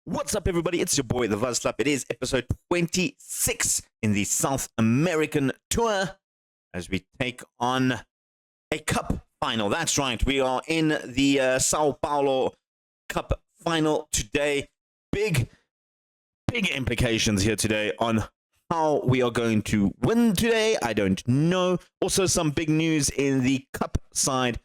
What's up, everybody? It's your boy, the Vaz Club. It is episode 26 in the South American tour as we take on a cup final. That's right. We are in the Sao Paulo Cup final today. Big implications here today on how we are going to win today. I don't know. Also, some big news in the cup side.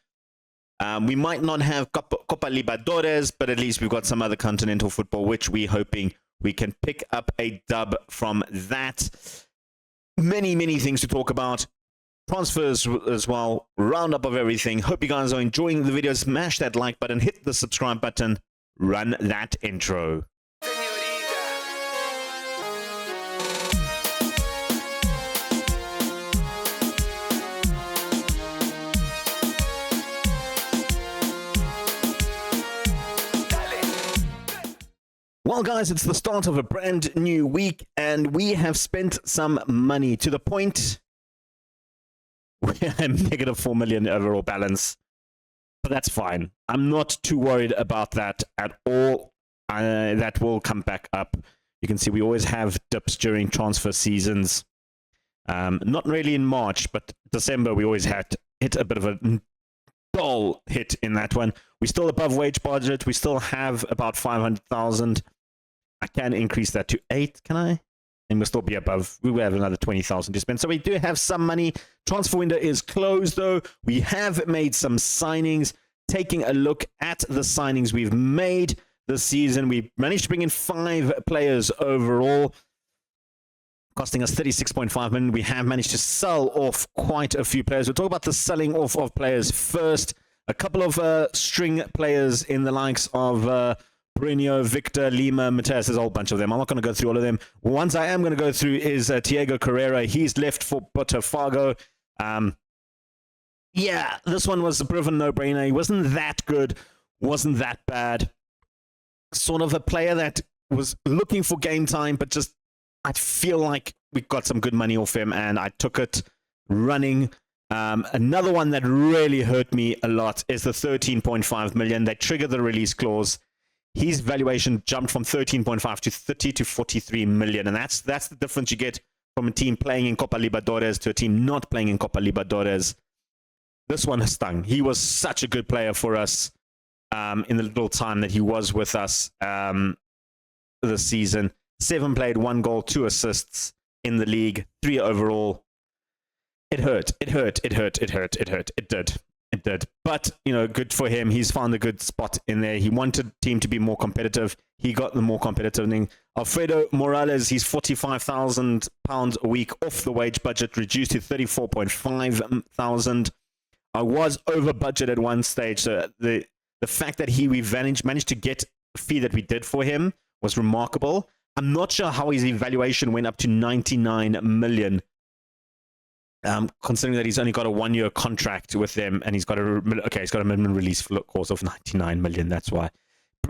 We might not have Copa Libertadores, but at least we've got some other continental football, which we're hoping we can pick up a dub from that. Many things to talk about. Transfers as well. Roundup of everything. Hope you guys are enjoying the video. Smash that like button. Hit the subscribe button. Run that intro. Well, guys, it's the start of a brand new week, and we have spent some money to the point we're a negative 4 million overall balance. But that's fine. I'm not too worried about that at all. That will come back up. You can see we always have dips during transfer seasons. Not really in March, but December we always hit a bit of a dull hit in that one. We're still above wage budget. We still have about 500,000. I can increase that to 8, can I? And we'll still be above. We will have another 20,000 to spend. So we do have some money. Transfer window is closed, though. We have made some signings. Taking a look at the signings we've made this season, we managed to bring in 5 players overall, costing us 36.5 million. We have managed to sell off quite a few players. We'll talk about the selling off of players first. A couple of string players in the likes of Bruno, Victor, Lima, Mateus. There's a whole bunch of them. I'm not going to go through all of them. Ones I am going to go through is Thiago Carrera. He's left for Botafogo. Yeah, this one was a bit of a no-brainer. He wasn't that good. Wasn't that bad. Sort of a player that was looking for game time, but just I feel like we got some good money off him, and I took it running. Another one that really hurt me a lot is the 13.5 million. They triggered the release clause. His valuation jumped from 13.5 to 30 to 43 million. And that's the difference you get from a team playing in Copa Libertadores to a team not playing in Copa Libertadores. This one has stung. He was such a good player for us in the little time that he was with us this season. 7 played, 1 goal, 2 assists in the league, 3 overall. It hurt. It did. But, you know, good for him. He's found a good spot in there. He wanted the team to be more competitive. He got the more competitive thing. Alfredo Morales, he's £45,000 a week off the wage budget, reduced to 34,500. I was over budget at one stage. So the fact that we managed to get the fee that we did for him was remarkable. I'm not sure how his evaluation went up to 99 million. Considering that he's only got a 1-year contract with them, and he's got a minimum release clause of 99 million. That's why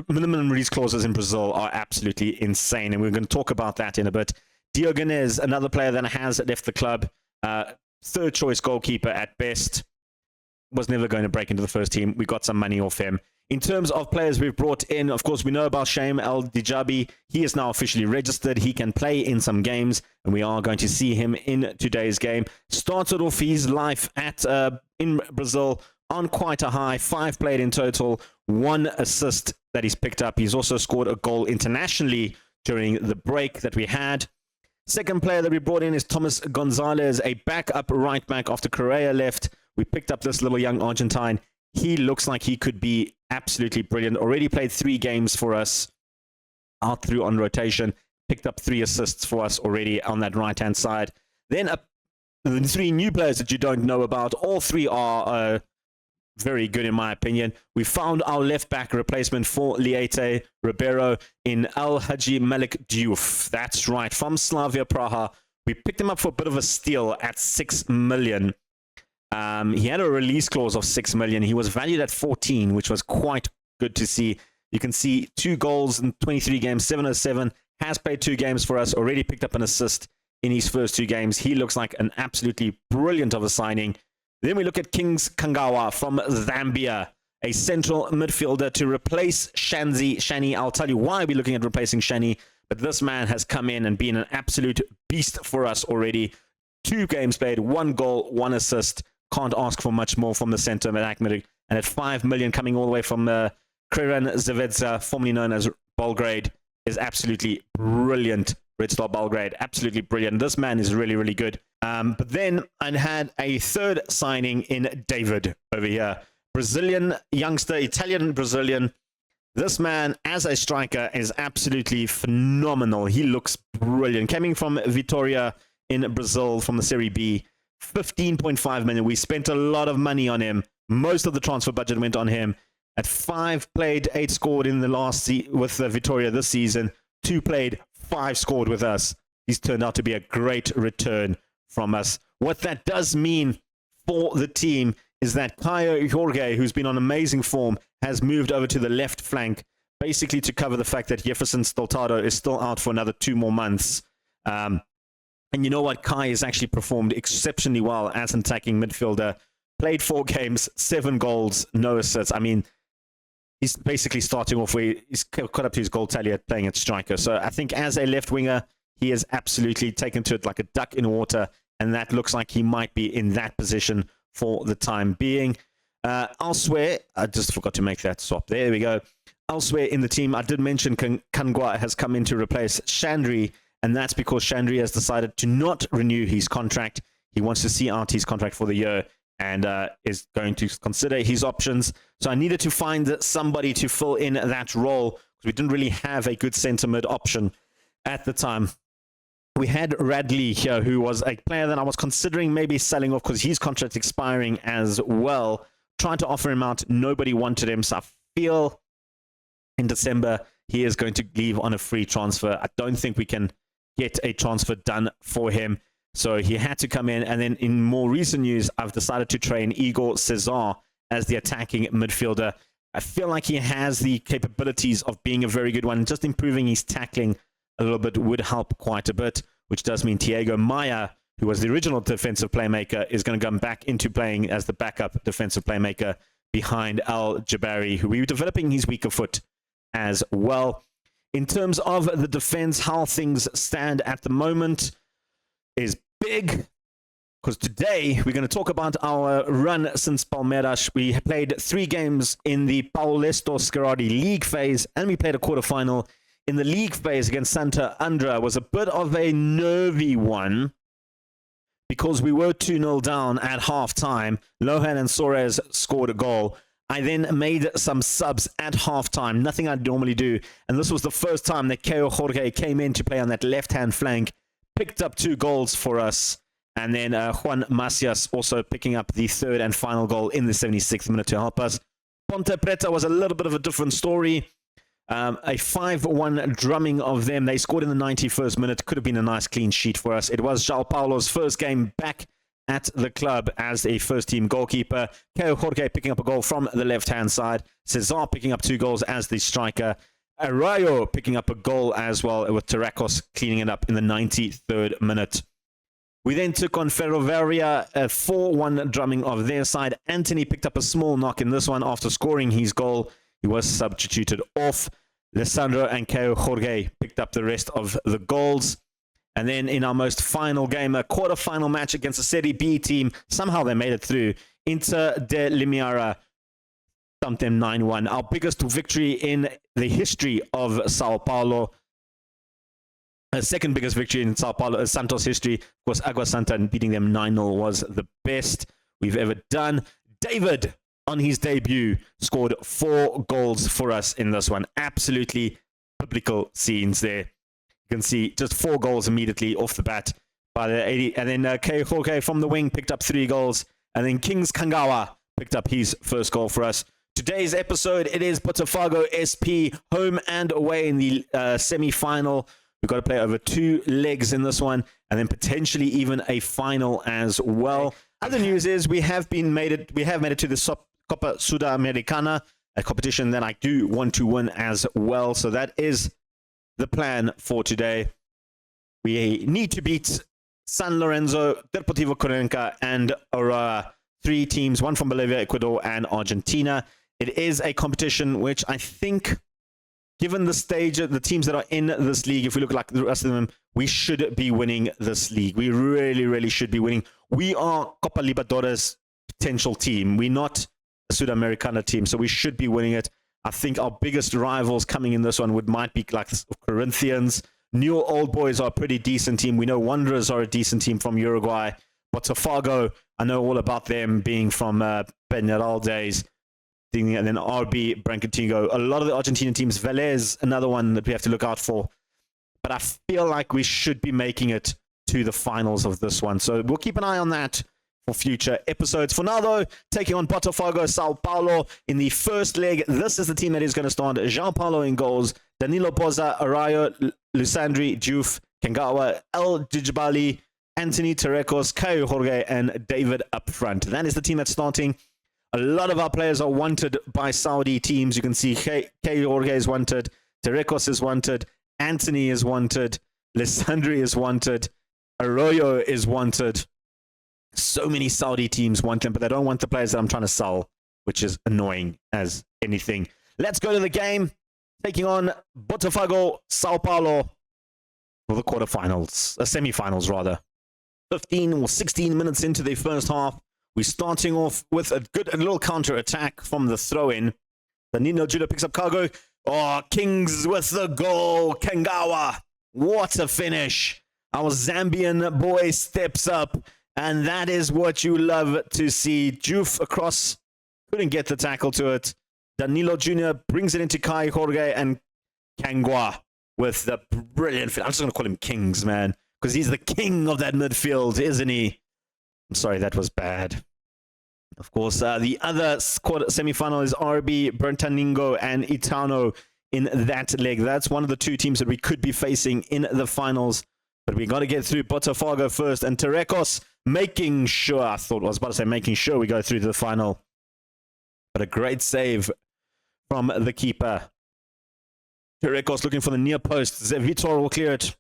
minimum release clauses in Brazil are absolutely insane, and we're going to talk about that in a bit. Diogenes, another player that has left the club, 3rd choice goalkeeper at best, was never going to break into the first team. We got some money off him. In terms of players we've brought in, of course, we know about Shaim El Dijabi. He is now officially registered. He can play in some games, and we are going to see him in today's game. Started off his life in Brazil on quite a high. 5 played in total, 1 assist that he's picked up. He's also scored a goal internationally during the break that we had. Second player that we brought in is Thomas Gonzalez, a backup right back after Correa left. We picked up this little young Argentine. He looks like he could be absolutely brilliant. Already played 3 games for us out through on rotation. Picked up 3 assists for us already on that right-hand side. Then the 3 new players that you don't know about. All 3 are very good in my opinion. We found our left-back replacement for Liete Ribeiro in Al-Haji Malik Diouf. That's right, from Slavia Praha. We picked him up for a bit of a steal at 6 million. He had a release clause of 6 million. He was valued at 14, which was quite good to see. You can see 2 goals in 23 games, 707. Has played 2 games for us. Already picked up an assist in his first 2 games. He looks like an absolutely brilliant of a signing. Then we look at Kings Kangawa from Zambia. a central midfielder to replace Shani. I'll tell you why we're looking at replacing Shani, but this man has come in and been an absolute beast for us already. 2 games played, 1 goal, 1 assist. Can't ask for much more from the centre back. And at 5 million coming all the way from Crvena Zvezda, formerly known as Belgrade, is absolutely brilliant. Red Star Belgrade, absolutely brilliant. This man is really, really good. But then I had a third signing in David over here. Brazilian youngster, Italian-Brazilian. This man, as a striker, is absolutely phenomenal. He looks brilliant. Coming from Vitória in Brazil from the Serie B, 15.5 million. We spent a lot of money on him. Most of the transfer budget went on him. At 5 played, 8 scored in the last with Vitória this season. 2 played, 5 scored with us. He's turned out to be a great return from us. What that does mean for the team is that Caio Jorge, who's been on amazing form, has moved over to the left flank, basically to cover the fact that Jefferson Stoltado is still out for another 2 more months. And you know what? Kai has actually performed exceptionally well as an attacking midfielder. Played 4 games, 7 goals, no assists. I mean, he's basically starting off where he's caught up to his goal tally at playing at striker. So I think as a left winger, he is absolutely taken to it like a duck in water, and that looks like he might be in that position for the time being. Elsewhere, I just forgot to make that swap. There we go. Elsewhere in the team, I did mention Kangwa has come in to replace Chandri, and that's because Chandri has decided to not renew his contract. He wants to see out his contract for the year and is going to consider his options. So I needed to find somebody to fill in that role because we didn't really have a good centre mid option at the time. We had Radley here, who was a player that I was considering maybe selling off because his contract expiring as well. Trying to offer him out. Nobody wanted him. So I feel in December he is going to leave on a free transfer. I don't think we can get a transfer done for him. So he had to come in. And then in more recent news, I've decided to train Igor Cesar as the attacking midfielder. I feel like he has the capabilities of being a very good one. Just improving his tackling a little bit would help quite a bit, which does mean Thiago Maia, who was the original defensive playmaker, is going to come back into playing as the backup defensive playmaker behind Al Jabari, who we're developing his weaker foot as well. In terms of the defense, how things stand at the moment is big, because today we're going to talk about our run since Palmeiras. We played 3 games in the Paulista Scaradi League phase, and we played a quarterfinal in the league phase against Santa Andra. Was a bit of a nervy one because we were 2-0 down at halftime. Lohan and Soares scored a goal. I then made some subs at halftime, nothing I'd normally do. And this was the first time that Caio Jorge came in to play on that left-hand flank, picked up 2 goals for us. And then Juan Macias also picking up the 3rd and final goal in the 76th minute to help us. Ponte Preta was a little bit of a different story. A 5-1 drumming of them. They scored in the 91st minute. Could have been a nice clean sheet for us. It was João Paulo's first game back at the club as a first-team goalkeeper. Caio Jorge picking up a goal from the left-hand side. Cesar picking up 2 goals as the striker. Arroyo picking up a goal as well, with Tarakos cleaning it up in the 93rd minute. We then took on Ferroviaria, a 4-1 drumming of their side. Anthony picked up a small knock in this one after scoring his goal. He was substituted off. Alessandro and Caio Jorge picked up the rest of the goals. And then in our most final game, a quarter-final match against a Serie B team, somehow they made it through. Inter de Limeira thumped them 9-1. Our biggest victory in the history of Sao Paulo. A second biggest victory in Sao Paulo, Santos history. Of course, Agua Santa, and beating them 9-0 was the best we've ever done. David, on his debut, scored 4 goals for us in this one. Absolutely biblical scenes there. You can see just 4 goals immediately off the bat by the 80. And then Caio Jorge from the wing picked up 3 goals. And then Kings Kangawa picked up his first goal for us. Today's episode, it is Botafogo SP home and away in the semi-final. We've got to play over 2 legs in this one, and then potentially even a final as well. Other news is we have made it to the Copa Sudamericana, a competition that I do want to win as well. So that is the plan for today. We need to beat San Lorenzo, Deportivo Cuenca, and Aurora. 3 teams, one from Bolivia, Ecuador, and Argentina. It is a competition which I think, given the stage of the teams that are in this league, if we look like the rest of them, we should be winning this league. We really, really should be winning. We are Copa Libertadores potential team. We're not a Sudamericana team, so we should be winning it. I think our biggest rivals coming in this one might be like Corinthians. New Old Boys are a pretty decent team. We know Wanderers are a decent team from Uruguay. Botafogo, I know all about them being from Peñarol days. And then RB Bragantino. A lot of the Argentinian teams. Vélez, another one that we have to look out for. But I feel like we should be making it to the finals of this one. So we'll keep an eye on that for future episodes. For now, though, taking on Botafogo Sao Paulo in the first leg. This is the team that is going to start. João Paulo in goals. Danilo Boza, Arayo, Lusandri, Diouf, Kangawa, El Djibali, Anthony Terrecos, Caio Jorge, and David up front. That is the team that's starting. A lot of our players are wanted by Saudi teams. You can see Caio Jorge is wanted. Terrecos is wanted. Anthony is wanted. Lisandri is wanted. Arroyo is wanted. So many Saudi teams want them, but they don't want the players that I'm trying to sell, which is annoying as anything. Let's go to the game. Taking on Botafogo Sao Paulo for the quarterfinals, semifinals rather. 15 or 16 minutes into the first half. We're starting off with a little counter-attack from the throw-in. Danilo Judah picks up cargo. Oh, Kings with the goal. Kangawa. What a finish. Our Zambian boy steps up. And that is what you love to see. Diouf across. Couldn't get the tackle to it. Danilo Jr. brings it into Caio Jorge and Kangawa with the brilliant... I'm just going to call him Kings, man. Because he's the king of that midfield, isn't he? I'm sorry, that was bad. Of course, the other semi-final is RB, Bertaningo, and Itano in that leg. That's one of the two teams that we could be facing in the finals. But we got to get through Botafogo first. And Terrecos making sure, I was about to say making sure we go through to the final. But a great save from the keeper. Terrecos looking for the near post. Vitor will clear it.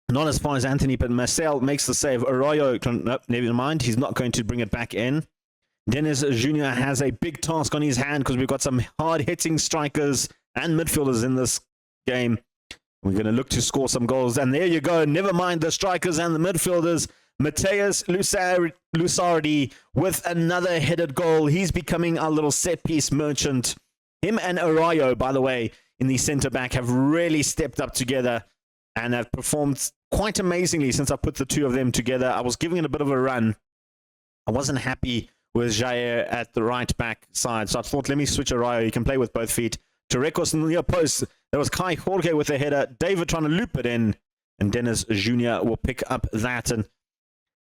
Not as far as Anthony, but Marcel makes the save. Arroyo, nope, never mind. He's not going to bring it back in. Dennis Jr. has a big task on his hand because we've got some hard-hitting strikers and midfielders in this game. We're going to look to score some goals. And there you go. Never mind the strikers and the midfielders. Mateus Lusardi with another headed goal. He's becoming our little set-piece merchant. Him and Arroyo, by the way, in the centre-back have really stepped up together and have performed quite amazingly since I put the two of them together. I was giving it a bit of a run. I wasn't happy with Jair at the right back side, so I thought, let me switch Arroyo. You can play with both feet. Terrecos in the near post. There was Caio Jorge with the header. David trying to loop it in, and Dennis Jr. will pick up that. And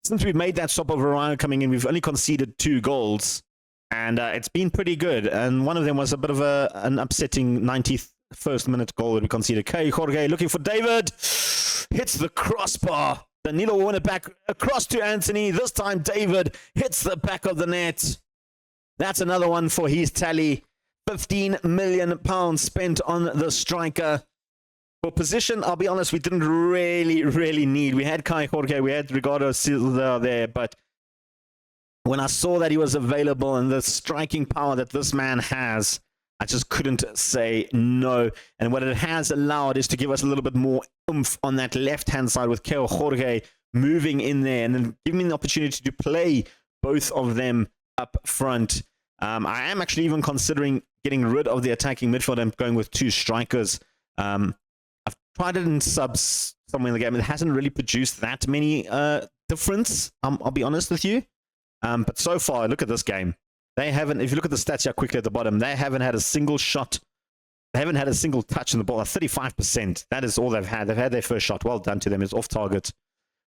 since we've made that stop of Arroyo coming in, we've only conceded 2 goals, and it's been pretty good. And one of them was a bit of an upsetting 91st minute goal that we conceded. Caio Jorge looking for David. Hits the crossbar. Danilo will win it back across to Anthony. This time David hits the back of the net. That's another one for his tally. £15 million spent on the striker. For position, I'll be honest, we didn't really need. We had Caio Jorge, we had Ricardo Silva there, but when I saw that he was available and the striking power that this man has, I just couldn't say no. And what it has allowed is to give us a little bit more oomph on that left-hand side with Caio Jorge moving in there and then giving me the opportunity to play both of them up front. I am actually even considering getting rid of the attacking midfield and going with 2 strikers. I've tried it in subs somewhere in the game. It hasn't really produced that many difference, I'll be honest with you. But so far, look at this game. They haven't, if you look at the stats here quickly at the bottom, they haven't had a single shot. They haven't had a single touch in the ball. 35%. That is all they've had. They've had their first shot. Well done to them. It's off target.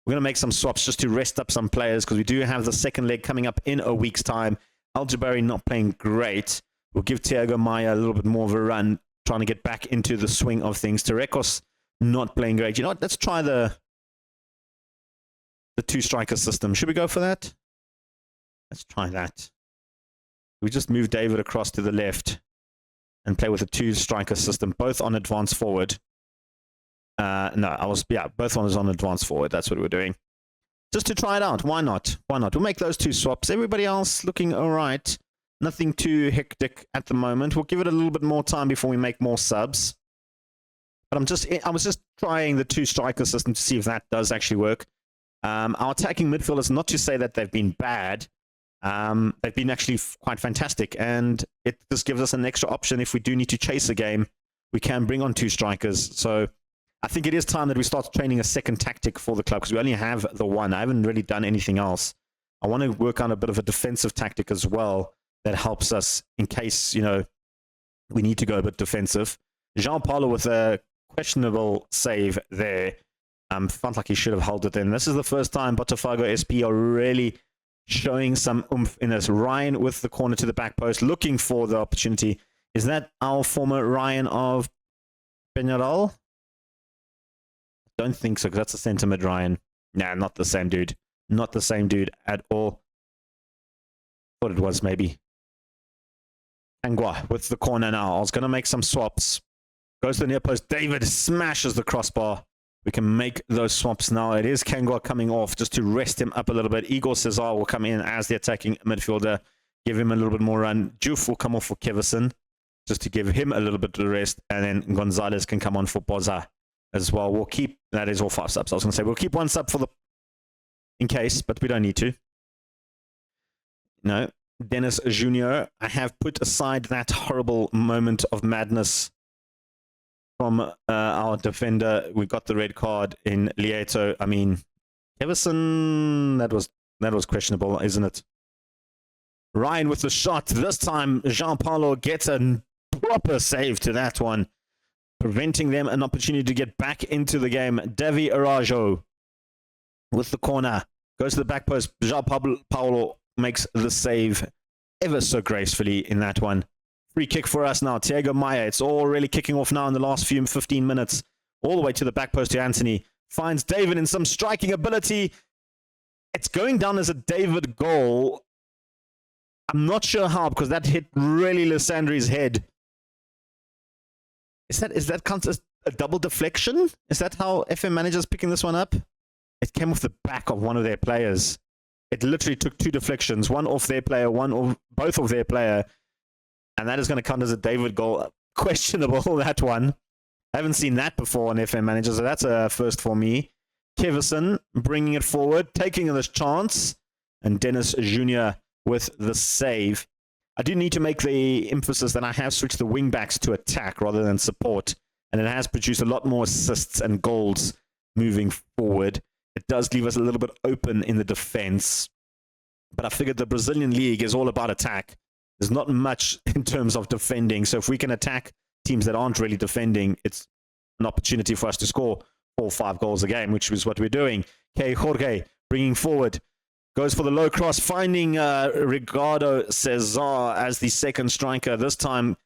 We're going to make some swaps just to rest up some players because we do have the second leg coming up in a week's time. Al-Jabari not playing great. We'll give Thiago Maia a little bit more of a run, trying to get back into the swing of things. Terrecos not playing great. You know what? Let's try the 2-striker system. Should we go for that? Let's try that. We just move David across to the left and play with a 2-striker system, both on advance forward. Both ones on advance forward. That's what we're doing. Just to try it out. Why not? Why not? We'll make those 2 swaps. Everybody else looking all right. Nothing too hectic at the moment. We'll give it a little bit more time before we make more subs. But I was just trying the 2 striker system to see if that does actually work. Our attacking midfielders, not to say that they've been bad, they've been actually quite fantastic, and it just gives us an extra option if we do need to chase a game. We can bring on 2 strikers. So I think it is time that we start training a second tactic for the club, because we only have the one. I haven't really done anything else. I want to work on a bit of a defensive tactic as well that helps us in case, you know, we need to go a bit defensive. Jean-Paulo with a questionable save there. Felt like he should have held it in. This is the first time Botafogo SP are really showing some oomph in this. Ryan with the corner to the back post, looking for the opportunity. Is that our former Ryan of Peñarol? Don't think so, because that's a centre mid Ryan. Nah, not the same dude. Not the same dude at all. Thought it was, maybe. Angua with the corner now. I was going to make some swaps. Goes to the near post. David smashes the crossbar. We can make those swaps now. It is Kangwa coming off just to rest him up a little bit. Igor Cesar will come in as the attacking midfielder. Give him a little bit more run. Juf will come off for Kevison just to give him a little bit of rest. And then Gonzalez can come on for Boza as well. We'll keep, that is all 5 subs. I was going to say, we'll keep 1 sub for the, in case, but we don't need to. No. Dennis Jr., I have put aside that horrible moment of madness from our defender. We got the red card in Lieto. I mean, Everson, that was questionable, isn't it? Ryan with the shot. This time, Jean-Paulo gets a proper save to that one, preventing them an opportunity to get back into the game. Davi Arajo with the corner. Goes to the back post. Jean-Paulo makes the save ever so gracefully in that one. Free kick for us now. Thiago Maia. It's all really kicking off now in the last 15 minutes. All the way to the back post to Anthony. Finds David in some striking ability. It's going down as a David goal. I'm not sure how, because that hit really Lissandri's head. Is that counts as a double deflection? Is that how FM Manager's picking this one up? It came off the back of one of their players. It literally took 2 deflections. One off their player, both of their player. And that is going to count as a David goal. Questionable, that one. I haven't seen that before on FM Manager, so that's a first for me. Kevison bringing it forward, taking this chance. And Dennis Jr. with the save. I do need to make the emphasis that I have switched the wing-backs to attack rather than support. And it has produced a lot more assists and goals moving forward. It does leave us a little bit open in the defense. But I figured the Brazilian league is all about attack. There's not much in terms of defending. So if we can attack teams that aren't really defending, it's an opportunity for us to score 4 or 5 goals a game, which is what we're doing. Okay, Jorge bringing forward. Goes for the low cross, finding Ricardo Cesar as the second striker. This time,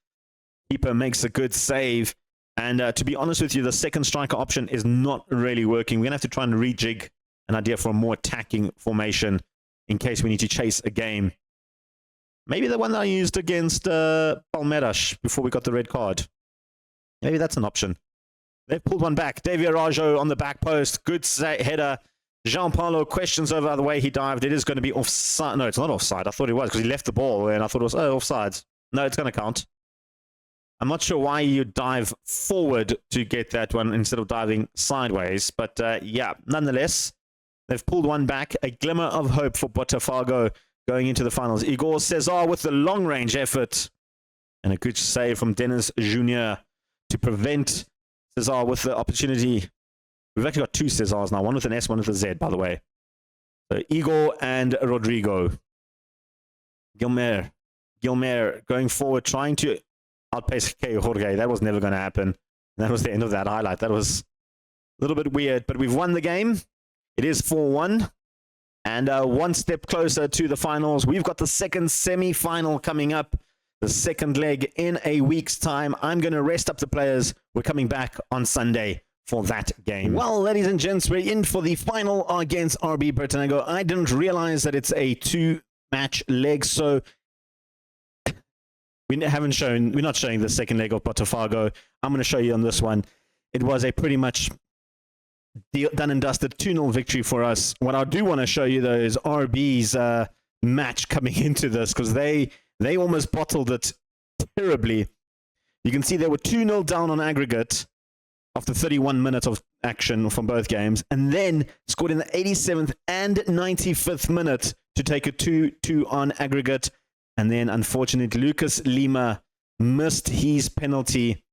keeper makes a good save. And to be honest with you, the second striker option is not really working. We're going to have to try and rejig an idea for a more attacking formation in case we need to chase a game. Maybe the one that I used against Palmeiras before we got the red card. Maybe that's an option. They've pulled one back. Davi Arajo on the back post. Good header. Jean-Paulo questions over the way he dived. It is going to be offside. No, it's not offside. I thought it was because he left the ball and I thought it was offsides. No, it's going to count. I'm not sure why you dive forward to get that one instead of diving sideways. But yeah, nonetheless, they've pulled one back. A glimmer of hope for Botafogo going into the finals. Igor Cesar with the long-range effort. And a good save from Dennis Jr. to prevent Cesar with the opportunity. We've actually got 2 Cesars now. One with an S, one with a Z, by the way. So Igor and Rodrigo. Gilmer going forward, trying to outpace Jorge. That was never going to happen. That was the end of that highlight. That was a little bit weird, but we've won the game. It is 4-1. And 1 step closer to the finals. We've got the second semi-final coming up. The second leg in a week's time. I'm going to rest up the players. We're coming back on Sunday for that game. Well, ladies and gents, we're in for the final against RB Bertinago. I didn't realize that it's a 2-match leg, so we're not showing the second leg of Botafogo. I'm going to show you on this one. It was a pretty much done and dusted 2-0 victory for us. What I do want to show you, though, is RB's match coming into this, because they They almost bottled it terribly. You can see they were 2-0 down on aggregate after 31 minutes of action from both games, and then scored in the 87th and 95th minute to take a 2-2 on aggregate. And then, unfortunately, Lucas Lima missed his penalty.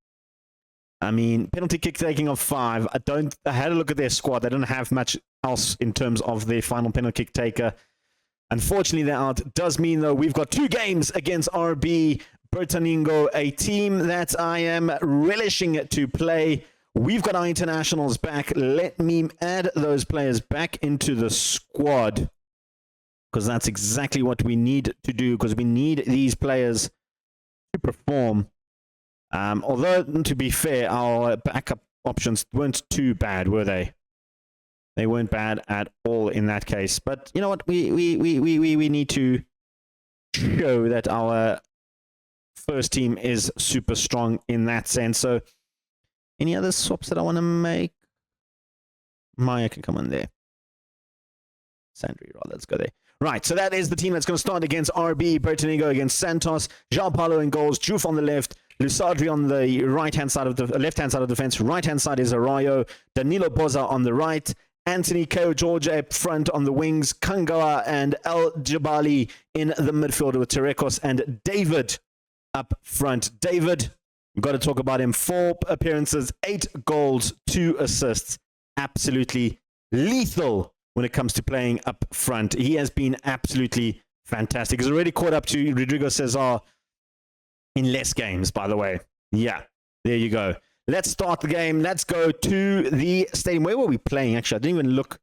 I mean, penalty kick taking of 5. I had a look at their squad. They don't have much else in terms of their final penalty kick taker. Unfortunately, they're out. Does mean, though, we've got 2 games against RB Botafogo, a team that I am relishing to play. We've got our internationals back. Let me add those players back into the squad, because that's exactly what we need to do, because we need these players to perform. Although, to be fair, our backup options weren't too bad, were they? They weren't bad at all in that case. But you know what? We need to show that our first team is super strong in that sense. So, any other swaps that I want to make? Maya can come in there. Sandri, rather. Let's go there. Right, so that is the team that's going to start against RB Botafogo against Santos. João Paulo in goals, Juf on the left, Lusadri on the right-hand side of the left-hand side of the defense. Right-hand side is Arayo, Danilo Boza on the right, Anthony Keo George up front on the wings, Kangawa and El Jabali in the midfield with Terekos and David up front. David, we've got to talk about him. 4 appearances, 8 goals, 2 assists. Absolutely lethal when it comes to playing up front. He has been absolutely fantastic. He's already caught up to Rodrigo Cesar in less games, by the way. Yeah, there you go. Let's start the game. Let's go to the stadium. Where were we playing, actually? I didn't even look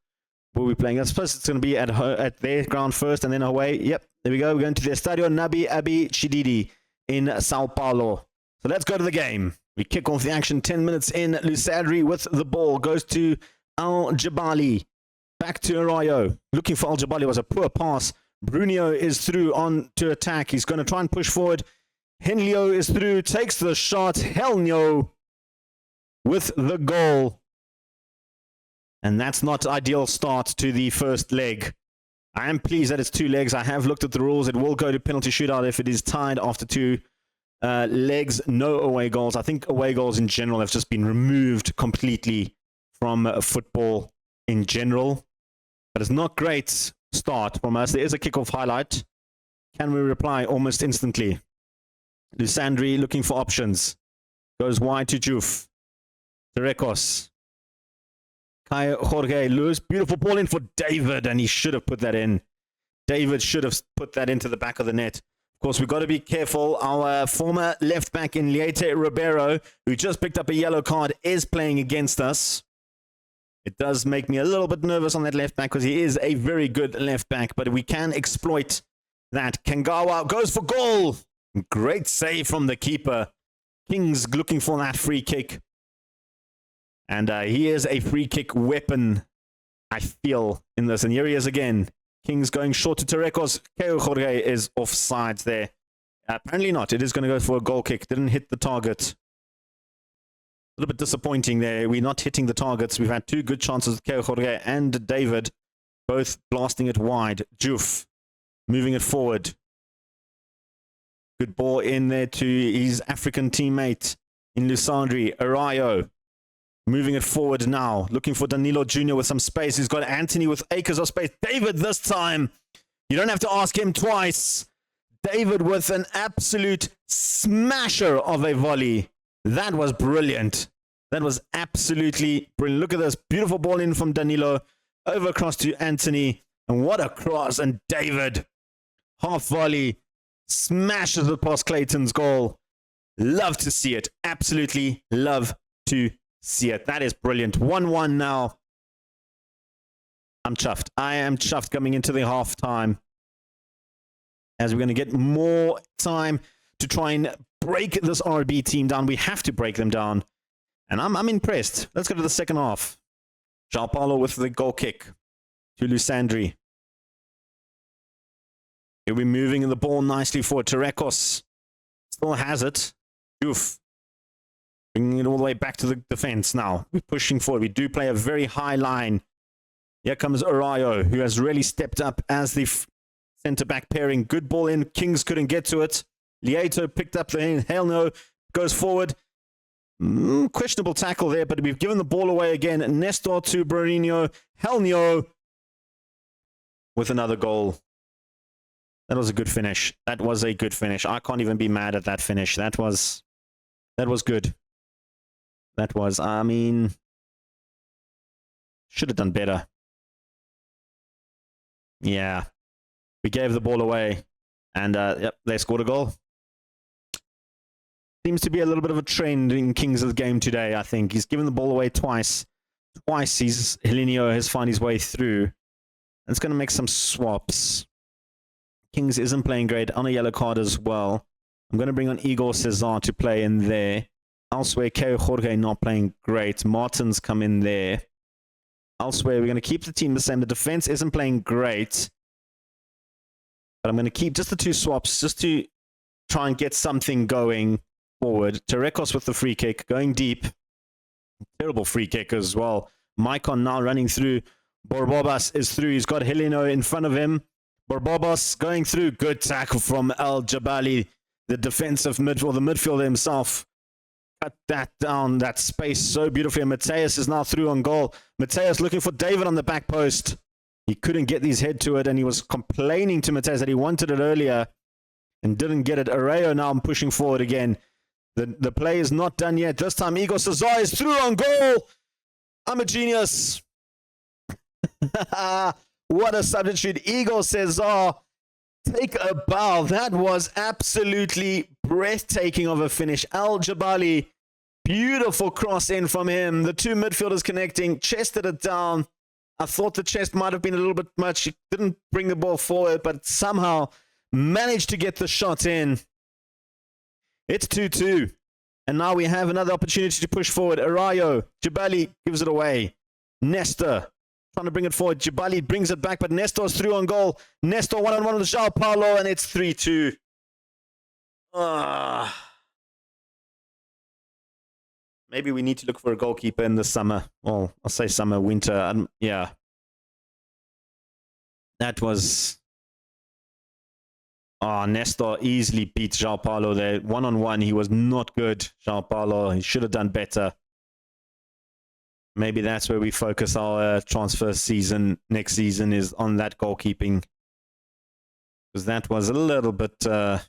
where we were playing. I suppose it's going to be at their ground first and then away. Yep, there we go. We're going to the Estadio Nabi Abi Chididi in Sao Paulo. So let's go to the game. We kick off the action 10 minutes in. Lusadri with the ball. Goes to Al Jabali. Back to Arayo. Looking for Al Jabali. It was a poor pass. Brunio is through on to attack. He's going to try and push forward. Henlio is through. Takes the shot. Henlio with the goal. And that's not ideal start to the first leg. I am pleased that it's 2 legs. I have looked at the rules. It will go to penalty shootout if it is tied after 2 legs. No away goals. I think away goals in general have just been removed completely from football in general. But it's not great start from us. There is a kickoff highlight. Can we reply almost instantly? Lusandri looking for options. Goes wide to Juf. Terekos. Kai Jorge Lewis. Beautiful ball in for David, and he should have put that in. David should have put that into the back of the net. Of course, we've got to be careful. Our former left back in Liete Ribeiro, who just picked up a yellow card, is playing against us. It does make me a little bit nervous on that left back because he is a very good left back, but we can exploit that. Kangawa goes for goal. Great save from the keeper. King's looking for that free kick. And he is a free kick weapon, I feel, in this. And here he is again. King's going short to Terekos. Keo Jorge is offside there. Apparently not. It is going to go for a goal kick. Didn't hit the target. A little bit disappointing there. We're not hitting the targets. We've had 2 good chances, Keo Jorge and David, both blasting it wide. Juf moving it forward. Good ball in there to his African teammate in Lusandri. Arayo moving it forward now. Looking for Danilo Jr. with some space. He's got Anthony with acres of space. David this time. You don't have to ask him twice. David with an absolute smasher of a volley. That was brilliant. That was absolutely brilliant. Look at this. Beautiful ball in from Danilo. Over across to Anthony. And what a cross. And David, half volley, smashes it past Clayton's goal. Love to see it. Absolutely love to see it. That is brilliant. 1-1 now. I'm chuffed. I am chuffed coming into the half time. As we're going to get more time to try and break this RB team down. We have to break them down. And I'm impressed. Let's go to the second half. João Paulo with the goal kick to Lusandri. He'll be moving the ball nicely for Terekos. Still has it. Oof. Bringing it all the way back to the defense now. We're pushing forward. We do play a very high line. Here comes Arayo, who has really stepped up as the centre-back pairing. Good ball in. Kings couldn't get to it. Lieto picked up the hell no. Goes forward. Questionable tackle there, but we've given the ball away again. Nestor to Bruninho. Hell no. With another goal. That was a good finish. That was a good finish. I can't even be mad at that finish. That was good. That was, I mean, should have done better. Yeah. We gave the ball away. And, yep, they scored a goal. Seems to be a little bit of a trend in Kings' game today, I think. He's given the ball away twice. Helinho has found his way through. And it's going to make some swaps. Kings isn't playing great on a yellow card as well. I'm going to bring on Igor Cesar to play in there. Elsewhere, Keo Jorge not playing great. Martin's come in there. Elsewhere, we're going to keep the team the same. The defense isn't playing great. But I'm going to keep just the two swaps just to try and get something going forward. Terekos with the free kick, going deep. Terrible free kick as well. Maicon now running through. Borbobas is through. He's got Heleno in front of him. Borbobas going through. Good tackle from El Jabali, the defensive midfielder, the midfielder himself. Cut that down, that space so beautifully. And Mateus is now through on goal. Mateus looking for David on the back post. He couldn't get his head to it, and he was complaining to Mateus that he wanted it earlier and didn't get it. Areo now pushing forward again. The play is not done yet. This time, Igor Cesar is through on goal. I'm a genius. What a substitute. Igor Cesar, take a bow. That was absolutely breathtaking of a finish. Al Jabali, beautiful cross in from him. The two midfielders connecting, chested it down. I thought the chest might have been a little bit much. He didn't bring the ball forward, but somehow managed to get the shot in. It's 2-2. And now we have another opportunity to push forward. Arayo, Jabali gives it away. Nestor trying to bring it forward. Jabali brings it back, but Nestor's through on goal. Nestor one-on-one with João Paulo, and it's 3-2. Maybe we need to look for a goalkeeper in the summer. Well, I'll say summer, winter. Yeah. That was... Nestor easily beat João Paulo there. One-on-one, he was not good, João Paulo. He should have done better. Maybe that's where we focus our transfer season next season, is on that goalkeeping. Because that was a little bit... not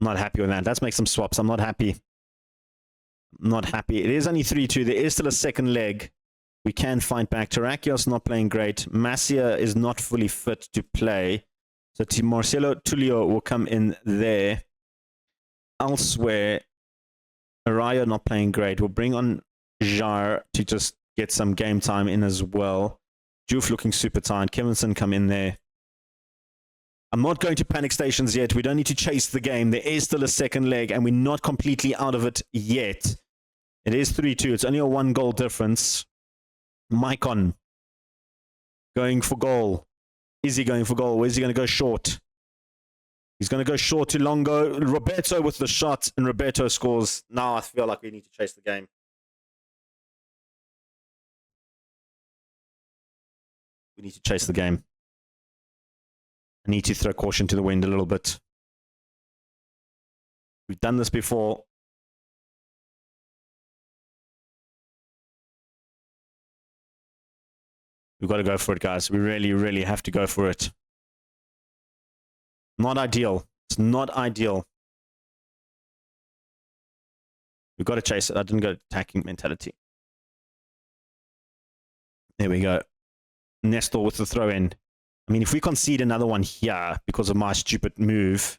happy with that. Let's make some swaps. I'm not happy. Not happy. It is only 3-2. There is still a second leg. We can fight back. Tarakios not playing great. Masia is not fully fit to play. So Marcelo Tulio will come in there. Elsewhere, Araya not playing great. We'll bring on Jar to just get some game time in as well. Juf looking super tired. Kevinson come in there. I'm not going to panic stations yet. We don't need to chase the game. There is still a second leg, and we're not completely out of it yet. It is 3-2. It's only a 1-goal difference. Maicon going for goal. Is he going for goal? Where's he going to go short? He's going to go short to Longo. Roberto with the shot, and Roberto scores. Now I feel like we need to chase the game. We need to chase the game. I need to throw caution to the wind a little bit. We've done this before. We've got to go for it, guys. We really, really have to go for it. Not ideal. It's not ideal. We've got to chase it. I didn't go attacking mentality. There we go. Nestor with the throw in. I mean, if we concede another one here because of my stupid move,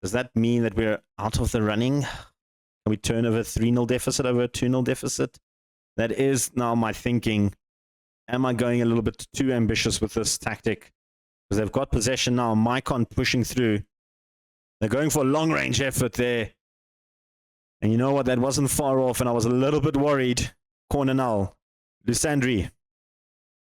does that mean that we're out of the running? Can we turn over a 3-0 deficit over a 2-0 deficit? That is now my thinking. Am I going a little bit too ambitious with this tactic? Because they've got possession now. Maicon pushing through. They're going for a long-range effort there. And you know what? That wasn't far off, and I was a little bit worried. Corner null. Lusandri.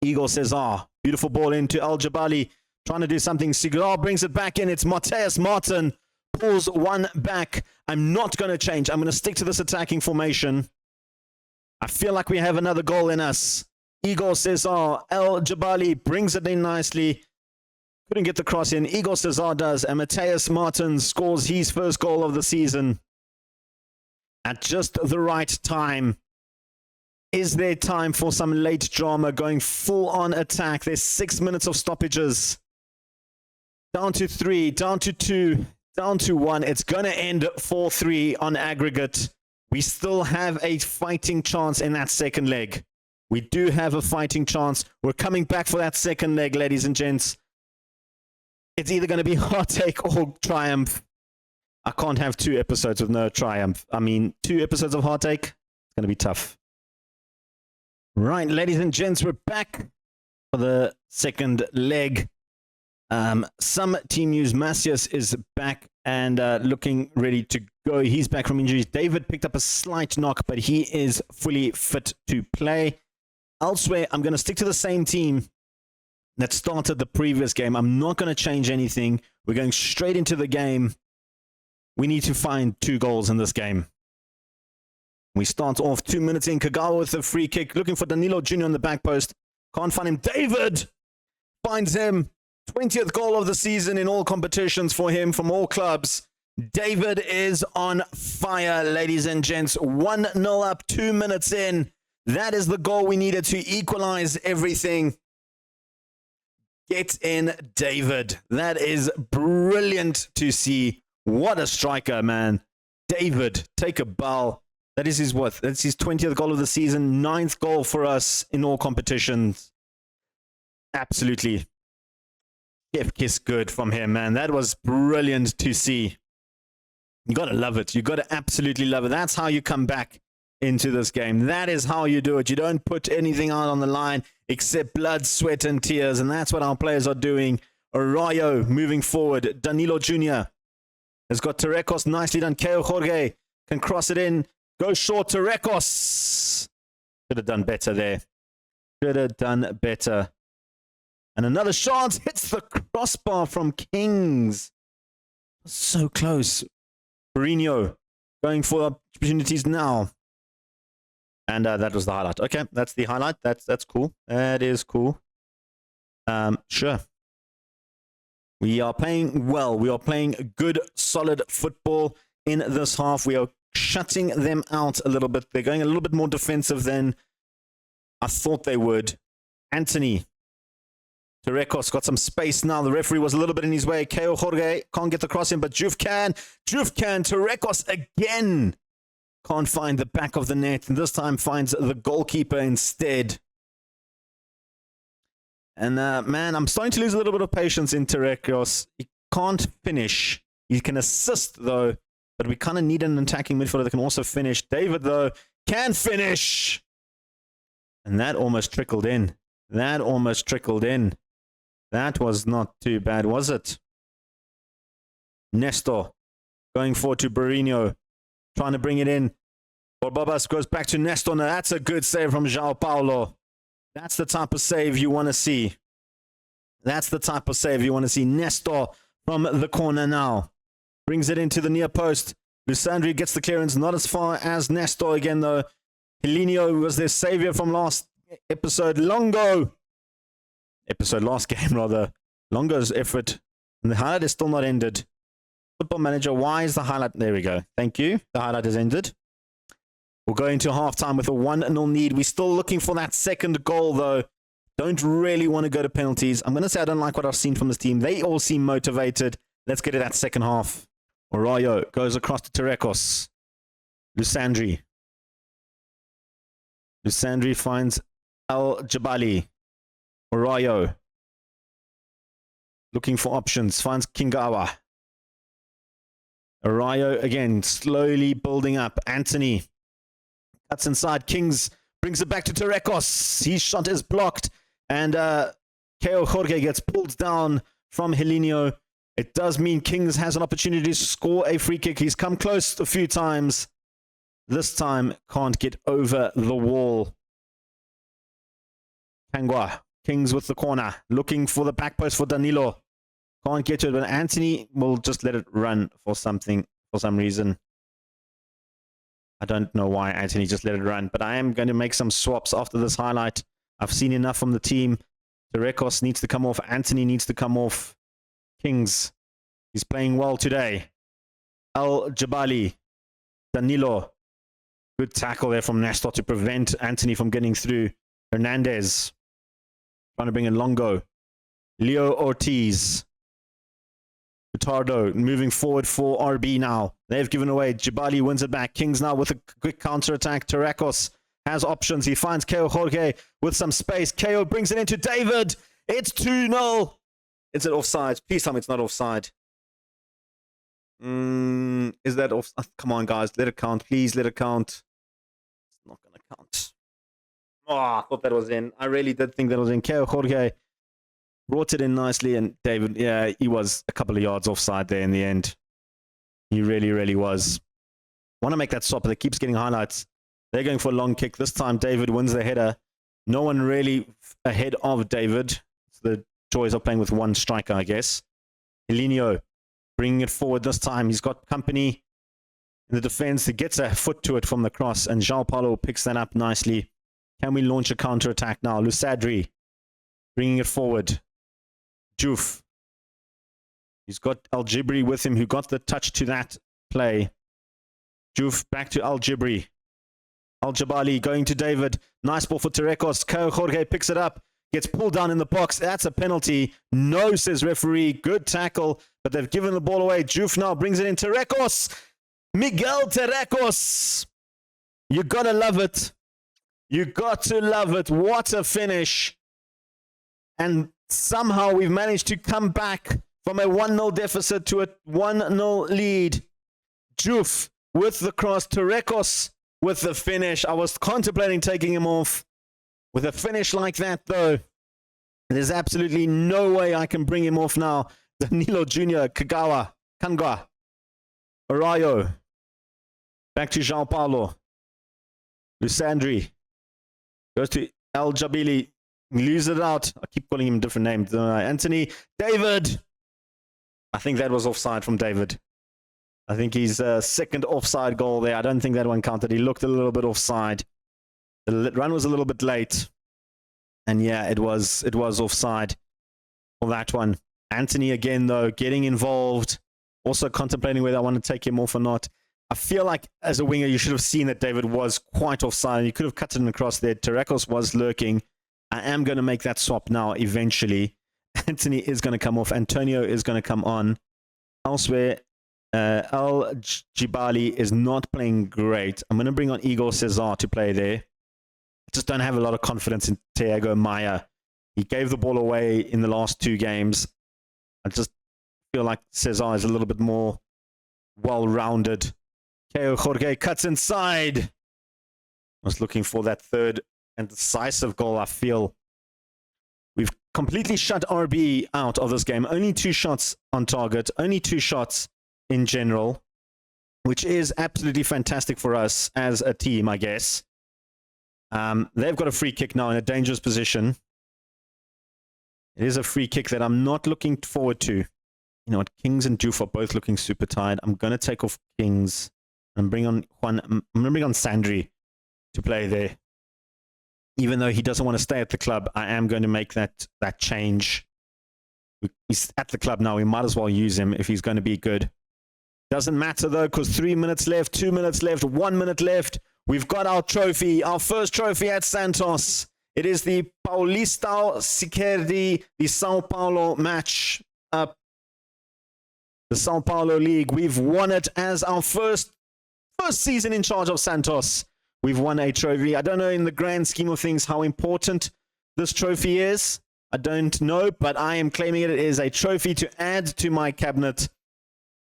Igor Cesar. Beautiful ball into Al Jabali. Trying to do something. Cigar brings it back in. It's Mateus Martin. Pulls one back. I'm not going to change. I'm going to stick to this attacking formation. I feel like we have another goal in us. Igor Cesar. El Jabali brings it in nicely. Couldn't get the cross in. Igor Cesar does, and Mateus Martins scores his first goal of the season at just the right time. Is there time for some late drama going full-on attack? There's 6 minutes of stoppages. Down to 3, down to 2, down to 1. It's going to end 4-3 on aggregate. We still have a fighting chance in that second leg. We do have a fighting chance. We're coming back for that second leg, ladies and gents. It's either going to be heartache or triumph. I can't have 2 episodes with no triumph. I mean, 2 episodes of heartache, it's going to be tough. Right, ladies and gents, we're back for the second leg. Some team news. Macias is back and looking ready to go. He's back from injuries. David picked up a slight knock, but he is fully fit to play. Elsewhere, I'm going to stick to the same team that started the previous game. I'm not going to change anything. We're going straight into the game. We need to find 2 goals in this game. We start off 2 minutes in. Kagawa with a free kick, looking for Danilo Jr. on the back post. Can't find him. David finds him. 20th goal of the season in all competitions for him from all clubs. David is on fire, ladies and gents. 1-0 up, 2 minutes in. That is the goal we needed to equalize everything. Get in, David. That is brilliant to see. What a striker, man. David, take a bow. That is his what? That's his 20th goal of the season. 9th goal for us in all competitions. Absolutely. Chef kiss good from him, man. That was brilliant to see. You got to love it. You got to absolutely love it. That's how you come back into this game. That is how you do it. You don't put anything out on the line except blood, sweat, and tears. And that's what our players are doing. Arroyo moving forward. Danilo Jr. has got Torrecos nicely done. Keo Jorge can cross it in. Go short. Torrecos. Should have done better there. Should have done better. And another shot hits the crossbar from Kings. So close. Mourinho going for opportunities now. And that was the highlight. Okay, that's the highlight. That's cool. That is cool. Sure. We are playing well. We are playing good, solid football in this half. We are shutting them out a little bit. They're going a little bit more defensive than I thought they would. Anthony. Torrecos got some space now. The referee was a little bit in his way. Keo Jorge can't get the cross in, but Juve can. Torrecos again. Can't find the back of the net, and this time finds the goalkeeper instead. And, man, I'm starting to lose a little bit of patience in Torrecos. He can't finish. He can assist, though, but we kind of need an attacking midfielder that can also finish. David, though, can finish. And that almost trickled in. That almost trickled in. That was not too bad, was it? Nestor going forward to Mourinho. Trying to bring it in. Borbabas goes back to Nestor. Now that's a good save from João Paulo. That's the type of save you want to see. That's the type of save you want to see. Nestor from the corner now. Brings it into the near post. Lusandri gets the clearance. Not as far as Nestor again, though. Helinho was their savior from last episode. Last game, rather. Longo's effort. And the highlight is still not ended. Football Manager, why is the highlight? There we go. Thank you. The highlight has ended. We'll go into halftime with a 1-0 lead. We're still looking for that second goal, though. Don't really want to go to penalties. I'm going to say I don't like what I've seen from this team. They all seem motivated. Let's get to that second half. Arroyo goes across to Torrecos. Lusandri. Lusandri finds Al Jabali. Arroyo. Looking for options. Finds Kingawa. Arroyo again, slowly building up. Anthony cuts inside. Kings brings it back to Torrecos. His shot is blocked. And Keo Jorge gets pulled down from Helinho. It does mean Kings has an opportunity to score a free kick. He's come close a few times. This time, can't get over the wall. Kangwa. Kings with the corner. Looking for the back post for Danilo. Can't get to it, but Anthony will just let it run for some reason. I don't know why Anthony just let it run, but I am going to make some swaps after this highlight. I've seen enough from the team. Torrecos needs to come off. Anthony needs to come off. Kings. He's playing well today. Al Jabali. Danilo. Good tackle there from Nestor to prevent Anthony from getting through. Hernandez. Trying to bring in Longo. Leo Ortiz. Pitardo moving forward for RB now. They've given away. Jabali wins it back. Kings now with a quick counter-attack. Tarakos has options. He finds Keo Jorge with some space. Keo brings it into David. It's 2-0. Is it offside? Please tell me it's not offside. Is that off? Come on, guys. Let it count. Please let it count. It's not going to count. Oh, I thought that was in. I really did think that was in. Keo Jorge brought it in nicely. And David, yeah, he was a couple of yards offside there in the end. He really, really was. Want to make that stop, but it keeps getting highlights. They're going for a long kick. This time, David wins the header. No one really ahead of David. It's the joys of playing with one striker, I guess. Elinho bringing it forward this time. He's got company in the defense. He gets a foot to it from the cross, and João Paulo picks that up nicely. Can we launch a counter-attack now? Lusadri bringing it forward. Juf. He's got Al-Jibri with him, who got the touch to that play. Juf back to Al-Jibri. Al-Jabali going to David. Nice ball for Tarekos. Keo Jorge picks it up. Gets pulled down in the box. That's a penalty. No, says referee. Good tackle, but they've given the ball away. Juf now brings it in. Tarekos. Miguel Tarekos. You gotta love it. You got to love it. What a finish. And somehow we've managed to come back from a 1-0 deficit to a 1-0 lead. Juf with the cross. Tarekos with the finish. I was contemplating taking him off. With a finish like that, though, there's absolutely no way I can bring him off now. Danilo Jr., Kagawa, Kangwa, Arayo. Back to João Paulo. Lusandri. Goes to El Jabili. Loses it out. I keep calling him different names. Anthony. David. I think that was offside from David. I think his second offside goal there. I don't think that one counted. He looked a little bit offside. The run was a little bit late. And yeah, it was offside for that one. Anthony again, though, getting involved. Also contemplating whether I want to take him off or not. I feel like as a winger, you should have seen that David was quite offside. You could have cut it across there. Tarakos was lurking. I am going to make that swap now eventually. Anthony is going to come off. Antonio is going to come on. Elsewhere, El Jibali is not playing great. I'm going to bring on Igor Cesar to play there. Just don't have a lot of confidence in Thiago Maia. He gave the ball away in the last 2 games. I just feel like Cesar is a little bit more well-rounded. Keo Jorge cuts inside. I was looking for that third and decisive goal, I feel. We've completely shut RB out of this game. Only 2 shots on target. Only 2 shots in general, which is absolutely fantastic for us as a team, I guess. They've got a free kick now in a dangerous position. It is a free kick that I'm not looking forward to. You know what? Kings and Juf are both looking super tired. I'm going to take off Kings and bring on Juan. I'm going to bring on Sandri to play there. Even though he doesn't want to stay at the club, I am going to make that change. He's at the club now. We might as well use him if he's going to be good. Doesn't matter, though, because 3 minutes left, 2 minutes left, 1 minute left. We've got our trophy, our first trophy at Santos. It is the Paulistão Sicredi, the Sao Paulo match up. The Sao Paulo League. We've won it as our first season in charge of Santos. We've won a trophy. I don't know in the grand scheme of things how important this trophy is. I don't know, but I am claiming it. It is a trophy to add to my cabinet.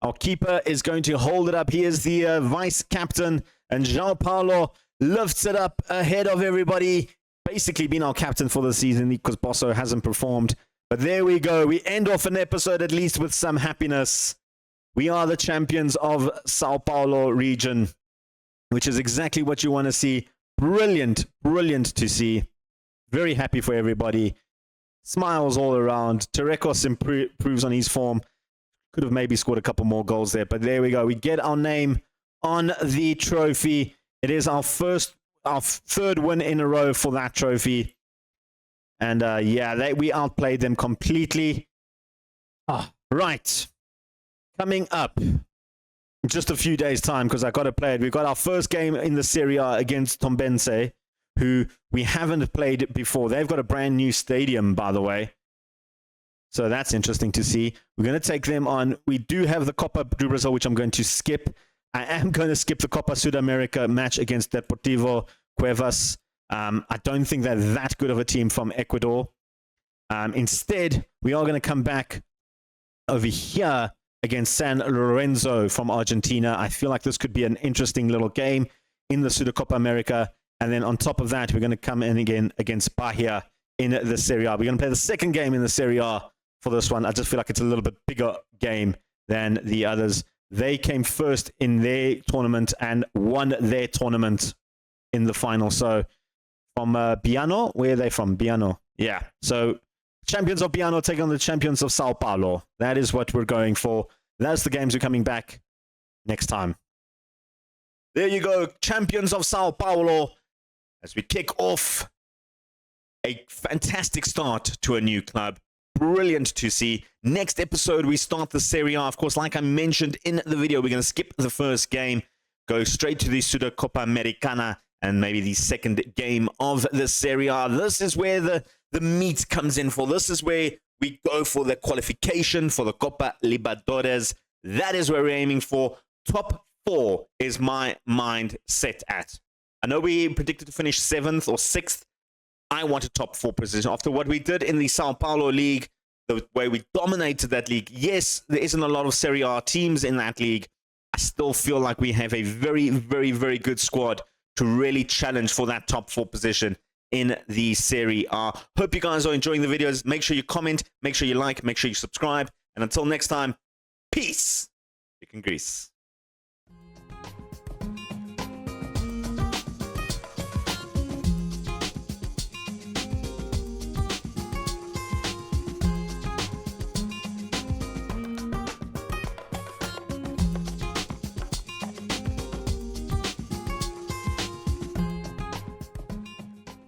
Our keeper is going to hold it up. He is the vice captain. And João Paulo lifts it up ahead of everybody. Basically been our captain for the season because Bosso hasn't performed. But there we go. We end off an episode at least with some happiness. We are the champions of Sao Paulo region, which is exactly what you want to see. Brilliant, brilliant to see. Very happy for everybody. Smiles all around. Tarekos improves on his form. Could have maybe scored a couple more goals there. But there we go. We get our name on the trophy. It is our third win in a row for that trophy. And yeah, we outplayed them completely. Right. Coming up in just a few days' time, because I got to play it. We've got our first game in the Serie A against Tombense, who we haven't played before. They've got a brand new stadium, by the way. So that's interesting to see. We're going to take them on. We do have the Copa do Brasil, which I'm going to skip. I am going to skip the Copa Sudamerica match against Deportivo Cuevas. I don't think they're that good of a team from Ecuador. Instead, we are going to come back over here against San Lorenzo from Argentina. I feel like this could be an interesting little game in the Supercopa America. And then on top of that, we're going to come in again against Bahia in the Serie A. We're going to play the second game in the Serie A for this one. I just feel like it's a little bit bigger game than the others. They came first in their tournament and won their tournament in the final. So from Biano, where are they from? Biano. Yeah. So champions of Biano taking on the champions of Sao Paulo. That is what we're going for. That's the games we're coming back next time. There you go. Champions of Sao Paulo as we kick off a fantastic start to a new club. Brilliant to see. Next episode, we start the Serie A. Of course, like I mentioned in the video, we're going to skip the first game, go straight to the Supercopa Americana, and maybe the second game of the Serie A. This is where the meat comes in for. This is where we go for the qualification for the Copa Libertadores. That is where we're aiming for. Top 4 is my mind set at. I know we predicted to finish 7th or 6th. I want a top 4 position. After what we did in the Sao Paulo League, the way we dominated that league, yes, there isn't a lot of Serie A teams in that league. I still feel like we have a very, very, very good squad to really challenge for that top 4 position in the Serie A. Hope you guys are enjoying the videos. Make sure you comment, make sure you like, make sure you subscribe. And until next time, peace. You can grease.